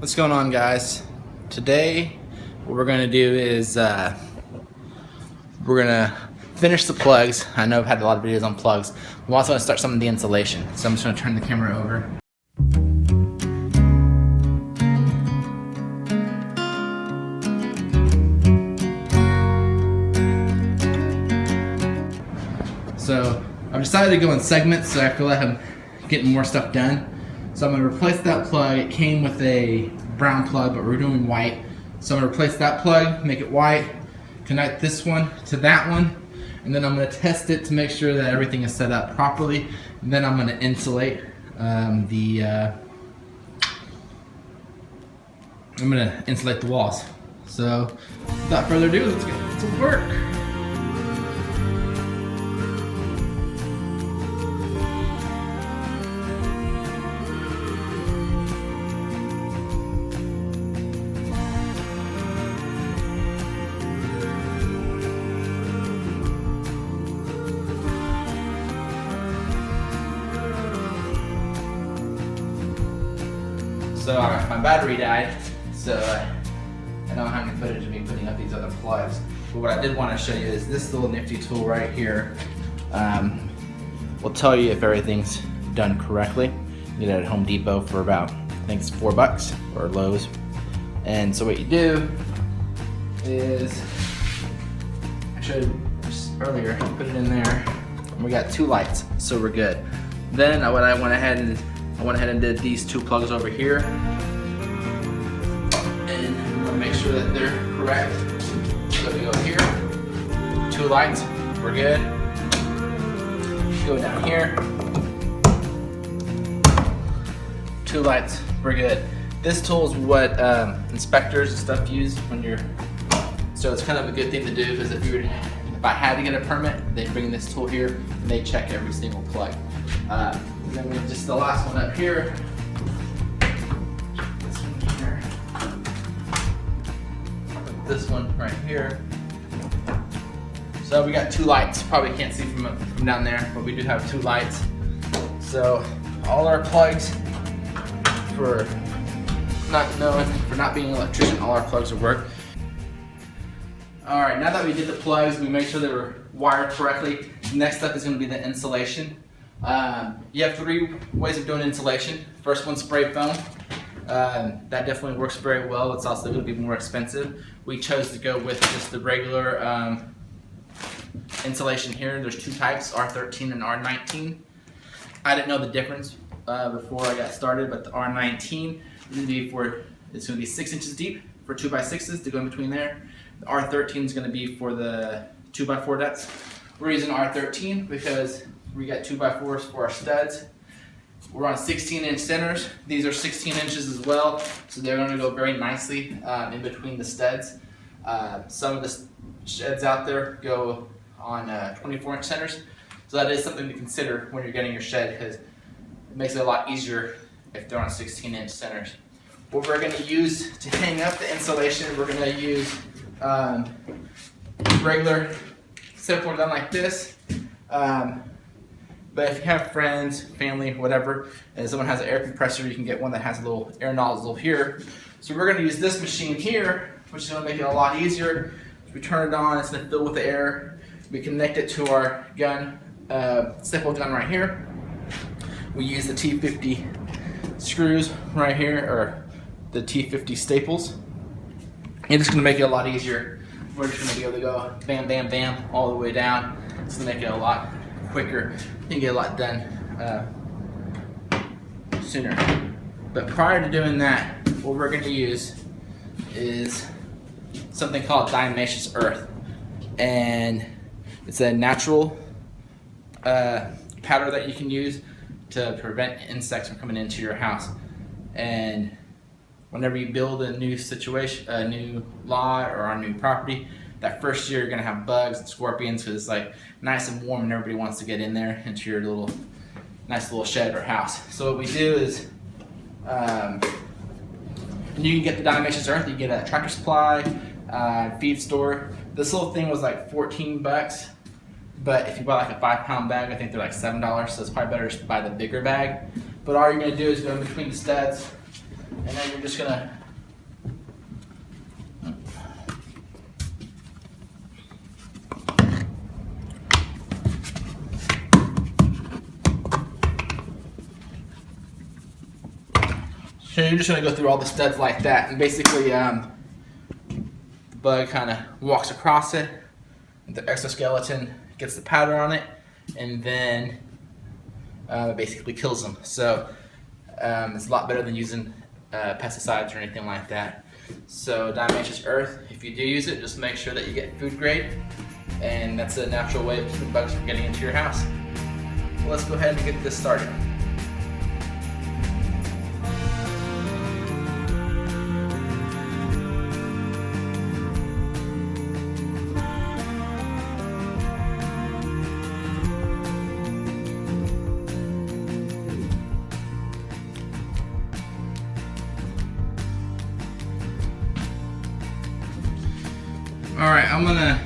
What's going on, guys? Today what we're going to do is we're going to finish the plugs. I know I've had a lot of videos on plugs. I'm also going to start some of the insulation. So I'm just going to turn the camera over. So I've decided to go in segments so I feel like I'm getting more stuff done. So I'm going to replace that plug. It came with a brown plug, but we're doing white. So I'm going to replace that plug, make it white, connect this one to that one, and then I'm going to test it to make sure that everything is set up properly. And then I'm going to insulate the walls. So without further ado, let's get to work. So my battery died, so I don't have any footage of me putting up these other plugs. But what I did want to show you is this little nifty tool right here. Will tell you if everything's done correctly. You get it at Home Depot for about, I think it's $4 or Lowe's. And so what you do is, I showed you just earlier, you put it in there, and we got two lights, so we're good. Then what I went ahead and did these two plugs over here, and I'm gonna make sure that they're correct. So we go here, two lights, we're good. Go down here, two lights, we're good. This tool is what inspectors and stuff use when you're, so it's kind of a good thing to do, because if I had to get a permit, they'd bring this tool here and they check every single plug. And then just the last one up here. This one here. This one right here. So we got two lights. Probably can't see from down there, but we do have two lights. So all our plugs, for not being an electrician, all our plugs will work. All right, now that we did the plugs, we made sure they were wired correctly. Next up is going to be the insulation. You have three ways of doing insulation. First one, spray foam. That definitely works very well. It's also going to be more expensive. We chose to go with just the regular insulation here. There's two types, R13 and R19. I didn't know the difference before I got started, but the R19 is going to be 6 inches deep for 2x6s to go in between there. The R13 is going to be for the 2x4 depths. We're using R13 because we got 2x4s for our studs. We're on 16-inch centers. These are 16 inches as well, so they're going to go very nicely in between the studs. Some of the sheds out there go on 24-inch centers, so that is something to consider when you're getting your shed, because it makes it a lot easier if they're on 16-inch centers. What we're going to use to hang up the insulation, we're going to use regular simple done like this. But if you have friends, family, whatever, and someone has an air compressor, you can get one that has a little air nozzle here. So we're going to use this machine here, which is going to make it a lot easier. If we turn it on, it's going to fill with air. We connect it to our gun, staple gun right here. We use the T50 screws right here, or the T50 staples. And it's going to make it a lot easier. We're just going to be able to go bam, bam, bam, all the way down. It's going to make it a lot quicker. You can get a lot done sooner. But prior to doing that, what we're going to use is something called diatomaceous earth, and it's a natural powder that you can use to prevent insects from coming into your house. And whenever you build a new situation, a new lot or a new property, that first year you're gonna have bugs and scorpions, because it's like nice and warm and everybody wants to get in there into your nice little shed or house. So what we do is, you can get the diatomaceous earth. You get a Tractor Supply, feed store. This little thing was like $14, but if you buy like a 5-pound bag, I think they're like $7. So it's probably better to buy the bigger bag. But all you're gonna do is go in between the studs, And then you're just gonna so you're just gonna go through all the studs like that, and basically the bug kind of walks across it, the exoskeleton gets the powder on it, and then it basically kills them. So it's a lot better than using pesticides or anything like that. So diatomaceous earth, if you do use it, just make sure that you get food grade, and that's a natural way of keeping bugs from getting into your house. Well, let's go ahead and get this started. Alright, I'm gonna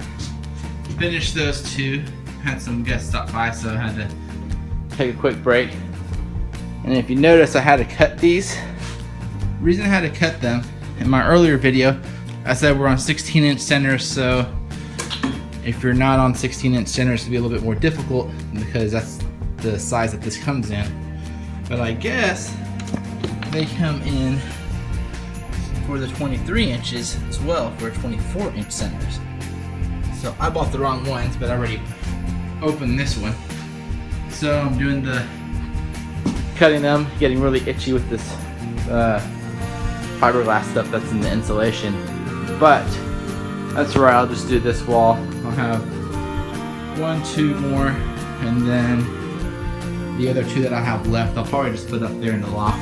finish those two. Had some guests stop by, so I had to take a quick break. And if you notice, I had to cut these. The reason I had to cut them, in my earlier video, I said we're on 16-inch centers, so if you're not on 16-inch centers, it'll be a little bit more difficult because that's the size that this comes in. But I guess they come in for the 23 inches as well, for 24-inch centers. So I bought the wrong ones, but I already opened this one. So I'm doing the cutting them, getting really itchy with this fiberglass stuff that's in the insulation. But that's right, I'll just do this wall. I'll have 1, 2 more, and then the other 2 that I have left, I'll probably just put up there in the loft.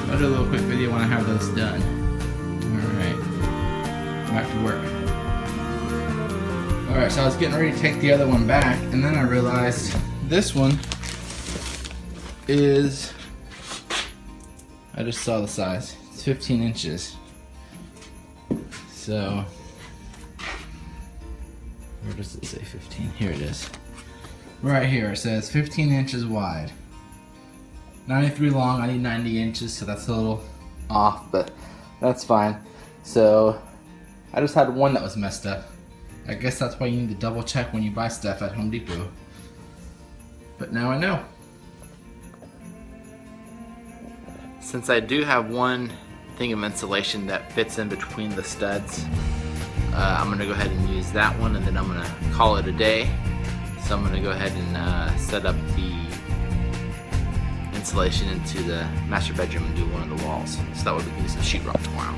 I'll do a little quick video when I have those done. Alright, back to work. Alright, so I was getting ready to take the other one back, and then I realized this one is, I just saw the size, it's 15 inches. So, where does it say 15? Here it is. Right here it says 15 inches wide. 93 long, I need 90 inches, so that's a little off, but that's fine. So I just had one that was messed up. I guess that's why you need to double check when you buy stuff at Home Depot. But now I know. Since I do have one thing of insulation that fits in between the studs, I'm gonna go ahead and use that one, and then I'm gonna call it a day. So I'm gonna go ahead and set up the insulation into the master bedroom and do one of the walls, so that way we can do some sheetrock tomorrow.